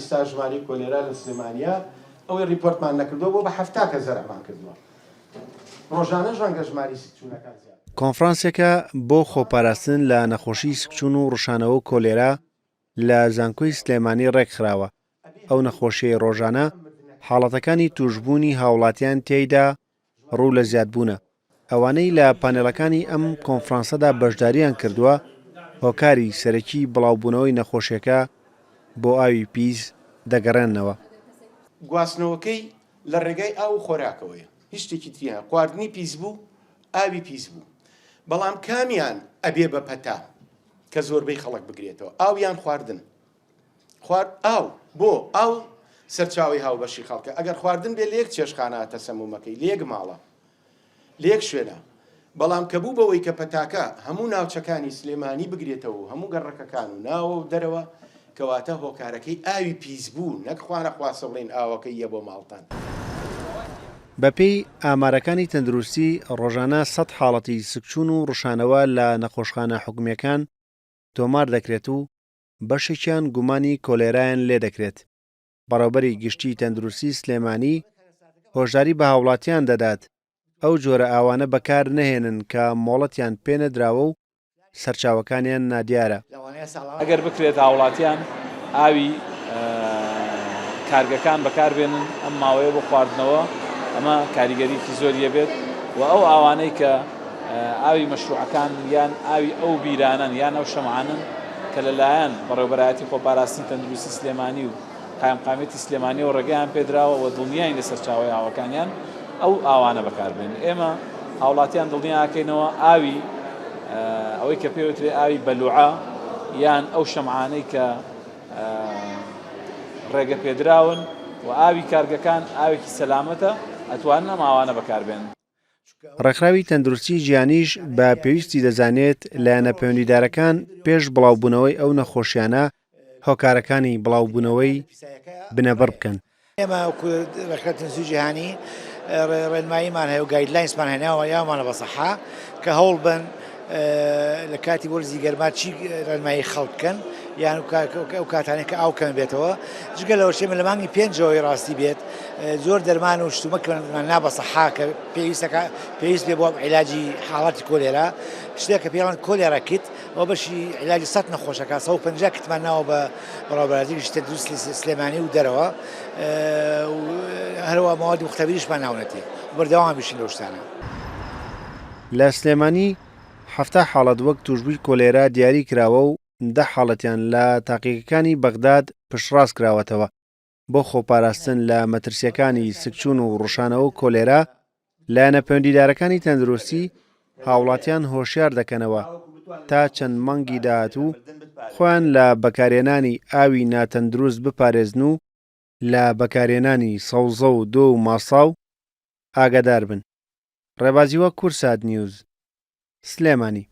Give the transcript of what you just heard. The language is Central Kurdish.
ئێستا ژماری کۆلێرا لە سلێمانیا ئەوەی ریپۆرتمان نەکردەوە بۆ بە 70 زەرعمان کردووە ڕۆژانە ژەنگە ژماری سکچوونەکان زیاد. کۆنفرانسێکە بۆ خۆپاراستن لە نەخۆشی سکچوون و ڕوشانەوە و کۆلێرا لە زانکۆی سلێمانی ڕێکخراوە. ئەو نەخۆشیەی ڕۆژانە حاڵەتەکانی توشبوونی هاوڵاتیان تێیدا ڕوو لە زیادبوونە. ئەوانەی لە پانێڵەکانی ئەم کۆنفرانسەدا بەشداریان کردووە هۆکاری سەرەکی بڵاوبوونەوەی نەخۆشیەکە بۆ ئاوی پیس دەگەڕێنەوە. گواستنەوەکەی لە ڕێگای ئاو و خۆراکەوەیە، هیچ شتێکی تریان خواردنی پیس بوو، ئاوی پیس بوو. بەڵام کامیان ئەبێ بە پەتا کە زۆربەی خەڵک بگرێتەوە، ئاویان خواردن. ئاو بۆ ئاو سەرچاوی هاوبەشی خەڵکە. ئەگەر خواردن بێ لێک چێشخاناتە سەمومەکەی لێک ماڵە لێک شوێنە. بەڵام کە بوو بەوەی کە پەتاکە هەموو ناوچەکانی سلێمانی بگرێتەوە و هەموو گەڕەکەکان و ناوە و دەرەوە کەواتە هۆکارەکەی ئاوی پیس بوو نەک خوانە خواسە بڵێن ئاوەکەی یە بۆ ماڵتان. بەپێی ئامارەکانی تەندروستی ڕۆژانە 100 حاڵەتی سکچوون و ڕوشانەوە لە نەخۆشخانە حکوومیەکان تۆمار دەکرێت و بەشێکیان گومانی کۆلێرایان لێ دەکرێت. بەڕێوەبەری گشتی تەندروستی سلێمانی هۆژاری بە هاوڵاتیان دەدات ئەو جۆرە ئاوانە بەکار نەهێنن کە مۆڵەتیان پێنەدراوە و سەرچاوەکانیان نادیارە. ئەگەر بکرێت هاوڵاتیان ئاوی کارگەکان بەکاربێنن ئەم ماوەیە بۆ خواردنەوە ئەمە کاریگەریکی زۆریە بێت و ئەو ئاوانەی کە ئاوی مەشروعەکان یان ئاوی ئەو بیرانن یان ئەو شەمعانن کە لەلایەن بەڕێوەبەرایەتی خۆپاراستنی تەندروستی سلێمانی و قایمقامێتی سلێمانی و ڕێگەیان پێدراوە و دڵنیاین لە سەرچاوەی ئاوەکانیان ئەو ئاوانە بەکاربێن. ئێمە هاوڵاتیان دڵنیاکەینەوە ئاوی ئەوەی کە پێوترێ ئاوی بەلوعە یان ئەو شەمعانەی کە ڕێگە پێدراون و ئاوی کارگەکان ئاوێکی سەلامەتە ئەتوانن ئەم ئاوانە بەکاربێن. ڕێکخراوی تەندروستی ژیانیش بە پێویستی دەزانێت لایەنە پەیوەندیدارەکان پێش بڵاوبوونەوەی ئەو نەخۆشیانە هۆکارەکانی بڵاوبوونەوەی بنەبڕ بکەن. ئێمە ڕێکخراوی تەندروستی جیهانی ڕێنماییمان هەیە و گایدلاینسمان هێناوە یامانە بە سەحا کە هەوڵ بن لە کاتی وەرزی گەرما چی ڕێنمایی خەڵک بکەن یان ئەو کاتانێک کە ئاو کەم بێتەوە جگە لەوە شێمە لە مانگی 5ەوەی ڕاستی بێت زۆر دەرمان و شتومەکەمان نا بە سەحا کە پێویست بێ بۆ عیلاجی حاڵەتی کۆلێرا شتێک کە پێڵەن کۆلێرا کیت ئەوە بەشی عیلاجی 100 نەخۆشەکە 150 کتمان ناوە بە بەڕێوەبەری تەندروستی سلێمانی و دەرەوە هەروە ماوەدی مختەبریشمان ناونەتی بەردەوام بشین لەو شتانە. لە سلێمانی 70 حاڵەت وەک توشبووی کۆلێرا دیاری کراوە و 10 حاڵەتیان لە تاقیقەکانی بەغداد پشتڕاست کراوەتەوە. بۆ خۆپاراستن لە مەترسیەکانی سکچوون و ڕوشانەوە و کۆلێرا لایەنە پەیوەندیدارەکانی تەندروستی هاوڵاتیان هۆشیار دەکەنەوە تا چەند مانگی داهاتوو خۆیان لە بەکارهێنانی ئاوی ناتەندروست بپارێزن و لە بەکارهێنانی سەوزە و دۆ و ماساو ئاگادار بن. ڕێبازیوە کورسات نیوز سلێمانی.